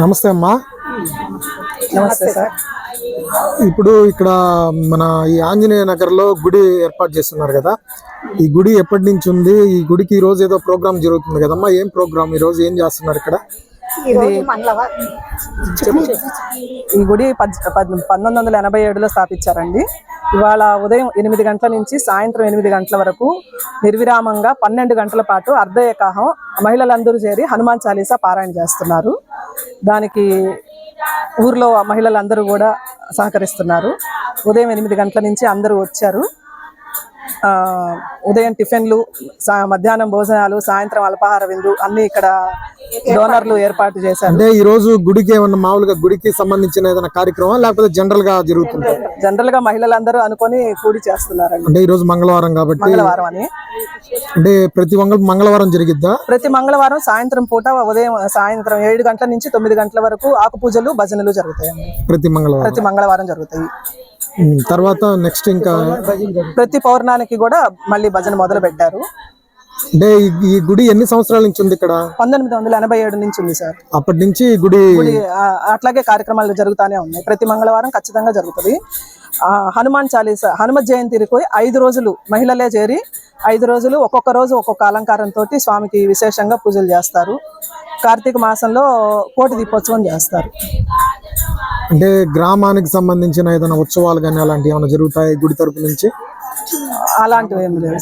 నమస్తే అమ్మా. నమస్తే సార్. ఇప్పుడు ఇక్కడ మన ఈ ఆంజనేయ నగర్లో గుడి ఏర్పాటు చేస్తున్నారు కదా, ఈ గుడి ఎప్పటి నుంచి ఉంది? ఈ గుడికి ఈ రోజు ఏదో ప్రోగ్రామ్ జరుగుతుంది కదమ్మా, ఏం ప్రోగ్రామ్, ఈ రోజు ఏం చేస్తున్నారు ఇక్కడ? ఈ గుడి 1987లో స్థాపించారండి. ఇవాళ ఉదయం 8 గంటల నుంచి సాయంత్రం 8 గంటల వరకు నిర్విరామంగా 12 గంటల పాటు అర్ధఏకాహం మహిళలందరూ చేరి హనుమాన్ చాలీసా పారాయణ చేస్తున్నారు. దానికి ఊర్లో మహిళలందరూ కూడా సహకరిస్తున్నారు. ఉదయం 8 గంటల నుంచి అందరూ వచ్చారు. ఉదయం టిఫిన్లు, మధ్యాహ్నం భోజనాలు, సాయంత్రం అల్పాహార విందు అన్ని ఇక్కడ డోనర్లు ఏర్పాటు చేశారు. అంటే ఈ రోజు గుడికి ఏమన్నా మామూలుగా గుడికి సంబంధించిన ఏదైనా కార్యక్రమం లేకపోతే జనరల్ గా జరుగుతుంది? జనరల్ గా మహిళలందరూ అనుకొని కూడి చేస్తున్నారండి. అంటే ఈ రోజు మంగళవారం కాబట్టి మంగళవారం అని అంటే ప్రతి మంగళవారం జరిగిద్దా? ప్రతి మంగళవారం సాయంత్రం పూట సాయంత్రం 7 గంటల నుంచి 9 గంటల వరకు ఆకు పూజలు భజనలు జరుగుతాయండి. ప్రతి మంగళవారం జరుగుతాయి. తర్వాత నెక్స్ట్ ఇంకా ప్రతి పౌర్ణానికి కూడా మళ్ళీ భజన మొదలు పెట్టారు. అంటే ఈ గుడి ఎన్ని సంవత్సరాల నుంచి ఉంది ఇక్కడ? 1987 నుంచి ఉంది సార్. అప్పటి నుంచి గుడి అట్లాగే కార్యక్రమాలు జరుగుతూనే ఉన్నాయి. ప్రతి మంగళవారం ఖచ్చితంగా జరుగుతుంది. హనుమాన్ చాలీసా హనుమత్ జయంతికి 5 రోజులు మహిళలే చేరి 5 రోజులు ఒక్కొక్క రోజు ఒక్కొక్క అలంకారంతో స్వామికి విశేషంగా పూజలు చేస్తారు. కార్తీక మాసంలో కోటి దీపోత్సవం చేస్తారు. అంటే గ్రామానికి సంబంధించిన ఏదైనా ఉత్సవాలు కానీ అలాంటివి ఏమైనా జరుగుతాయి గుడి తరపు నుంచి? అలాంటివి ఏమి లేవు.